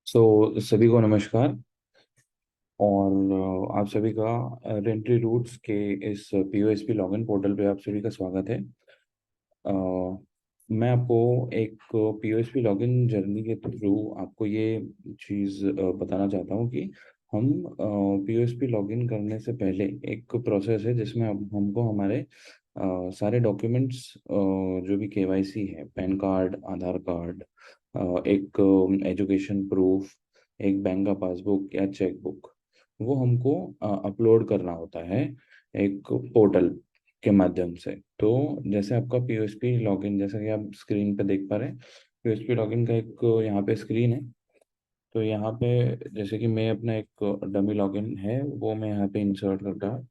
सभी को नमस्कार। और आप सभी का रेंट्री रूट्स के इस पीओएसपी लॉगिन पोर्टल पे आप सभी का स्वागत है। अ, मैं आपको एक पीओएसपी लॉगिन जर्नी के थ्रू आपको ये चीज़ बताना चाहता हूँ कि हम पीओएसपी लॉगिन करने से पहले एक प्रोसेस है जिसमें हमको हमारे सारे डॉक्यूमेंट्स, जो भी केवाईसी है, पैन कार्ड, आधार कार्ड, एक एजुकेशन प्रूफ, एक बैंक का पासबुक या चेक बुक, वो हमको अपलोड करना होता है एक पोर्टल के माध्यम से। तो जैसे आपका पीओएसपी लॉगिन, जैसा कि आप स्क्रीन पे देख पा रहे हैं, पीओएसपी लॉगिन का एक यहाँ पे स्क्रीन है। तो यहाँ पे जैसे कि मैं अपना एक डमी लॉगिन है वो मैं यहाँ पे इंसर्ट करता हूँ।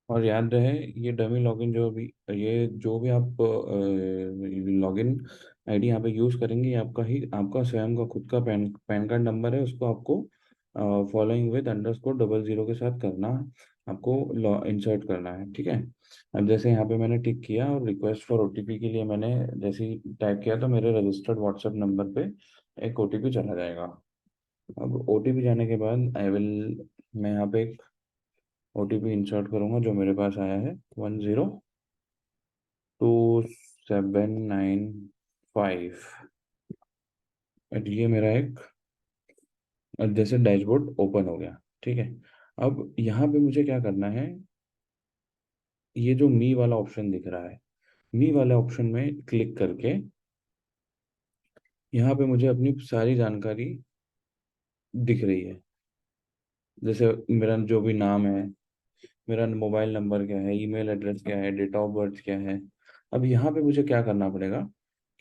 और याद रहे, ये डमी लॉगिन जो भी आप लॉगिन आईडी यहाँ पे यूज करेंगे, ये आपका स्वयं का खुद का पैन कार्ड नंबर है। उसको आपको फॉलोइंग विद अंडरस्कोर 00 के साथ करना, आपको इंसर्ट करना है। ठीक है। अब जैसे यहाँ पे मैंने टिक किया और रिक्वेस्ट फॉर ओटीपी के लिए मैंने जैसे ही टाइप किया तो मेरे रजिस्टर्ड व्हाट्सएप नंबर पे एक ओटीपी चला जाएगा। अब ओटीपी जाने के बाद मैं यहाँ पे ओटीपी इंसर्ट करूंगा जो मेरे पास आया है, 1027795। ये मेरा एक जैसे डैशबोर्ड ओपन हो गया। ठीक है। अब यहाँ पे मुझे क्या करना है, ये जो मी वाला ऑप्शन दिख रहा है, मी वाले ऑप्शन में क्लिक करके यहाँ पे मुझे अपनी सारी जानकारी दिख रही है। जैसे मेरा जो भी नाम है, मेरा मोबाइल नंबर क्या है, ईमेल एड्रेस क्या है, डेट ऑफ बर्थ क्या है। अब यहाँ पे मुझे क्या करना पड़ेगा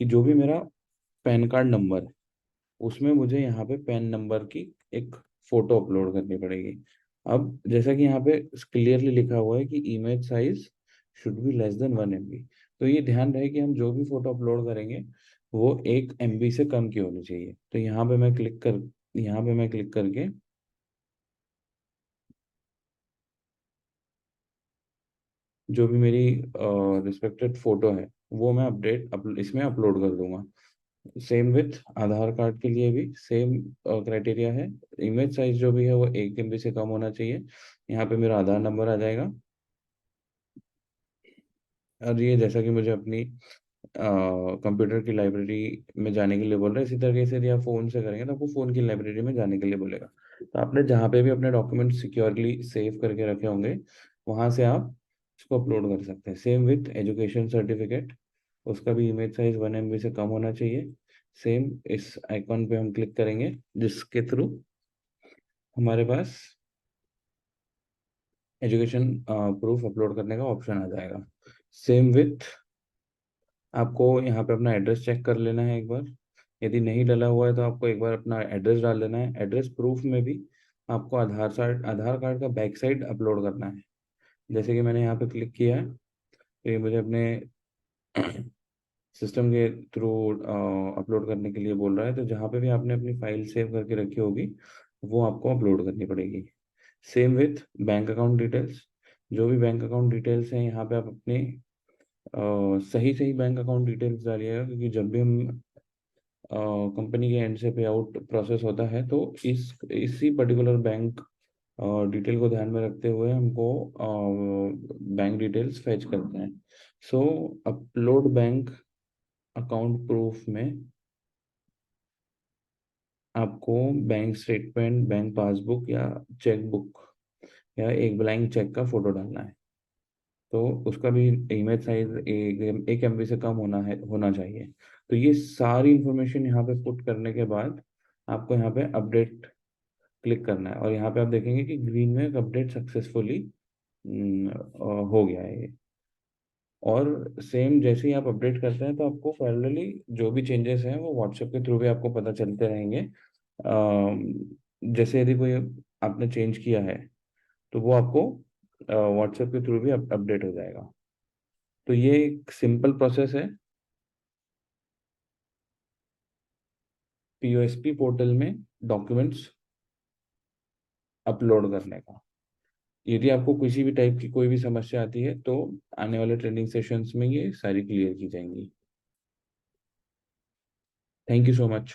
कि जो भी मेरा पैन कार्ड नंबर है, उसमें मुझे यहाँ पे पैन नंबर की एक फोटो अपलोड करनी पड़ेगी। अब जैसा कि यहाँ पे क्लियरली लिखा हुआ है कि image size should be less than 1 MB। तो ये ध्यान रहे कि हम जो भी फोटो अपलोड करेंगे वो 1 MB से कम की होनी चाहिए। तो यहाँ पे मैं क्लिक करके जो भी मेरी रिस्पेक्टेड फोटो है वो मैं इसमें अपलोड कर दूंगा। सेम विथ आधार कार्ड के लिए भी सेम क्राइटेरिया है। इमेज साइज जो भी है वो 1 MB से कम होना चाहिए। यहाँ पे मेरा आधार नंबर आ जाएगा। और ये जैसा कि मुझे अपनी कंप्यूटर की लाइब्रेरी में जाने के लिए बोल रहा है, इसी तरीके से यदि आप फ़ोन से करेंगे तो आपको फ़ोन की लाइब्रेरी में जाने के लिए बोलेगा। तो आपने जहाँ पे भी अपने डॉक्यूमेंट सिक्योरली सेव करके रखे होंगे, वहाँ से आप इसको अपलोड कर सकते हैं। सेम विथ एजुकेशन सर्टिफिकेट, उसका भी इमेज साइज 1 MB से कम होना चाहिए। सेम इस आइकॉन पे हम क्लिक करेंगे जिसके थ्रू हमारे पास एजुकेशन प्रूफ अपलोड करने का ऑप्शन आ जाएगा। सेम विथ आपको यहाँ पे अपना एड्रेस चेक कर लेना है एक बार। यदि नहीं डला हुआ है तो आपको एक बार अपना एड्रेस डाल देना है। एड्रेस प्रूफ में भी आपको आधार कार्ड का बैक साइड अपलोड करना है। जैसे कि मैंने यहाँ पे क्लिक किया है तो ये मुझे अपने सिस्टम के थ्रू अपलोड करने के लिए बोल रहा है। तो जहाँ पे भी आपने अपनी फाइल सेव करके रखी होगी वो आपको अपलोड करनी पड़ेगी। Same with bank account details, जो भी बैंक अकाउंट डिटेल्स हैं यहाँ पे आप अपने सही सही बैंक अकाउंट डिटेल्स डालिएगा, क्योंकि जब भी हम कंपनी के एंड से पे आउट प्रोसेस होता है तो इसी पर्टिकुलर बैंक डिटेल को ध्यान में रखते हुए हमको बैंक डिटेल्स फैच करते हैं। सो अपलोड बैंक अकाउंट प्रूफ में आपको बैंक स्टेटमेंट, बैंक पासबुक या चेक बुक या एक ब्लैंक चेक का फोटो डालना है। तो उसका भी इमेज साइज 1 MB से कम होना चाहिए। तो ये सारी इंफॉर्मेशन यहाँ पे पुट करने के बाद आपको यहाँ पे अपडेट क्लिक करना है और यहाँ पे आप देखेंगे कि ग्रीन में अपडेट सक्सेसफुली हो गया है ये। और सेम जैसे ही आप अपडेट करते हैं तो आपको पैरेलली जो भी चेंजेस हैं वो व्हाट्सएप के थ्रू भी आपको पता चलते रहेंगे। जैसे यदि कोई आपने चेंज किया है तो वो आपको व्हाट्सएप के थ्रू भी अपडेट हो जाएगा। तो ये एक सिंपल प्रोसेस है पीओएसपी पोर्टल में डॉक्यूमेंट्स अपलोड करने का। यदि आपको किसी भी टाइप की कोई भी समस्या आती है तो आने वाले ट्रेनिंग सेशंस में ये सारी क्लियर की जाएंगी। Thank you so much.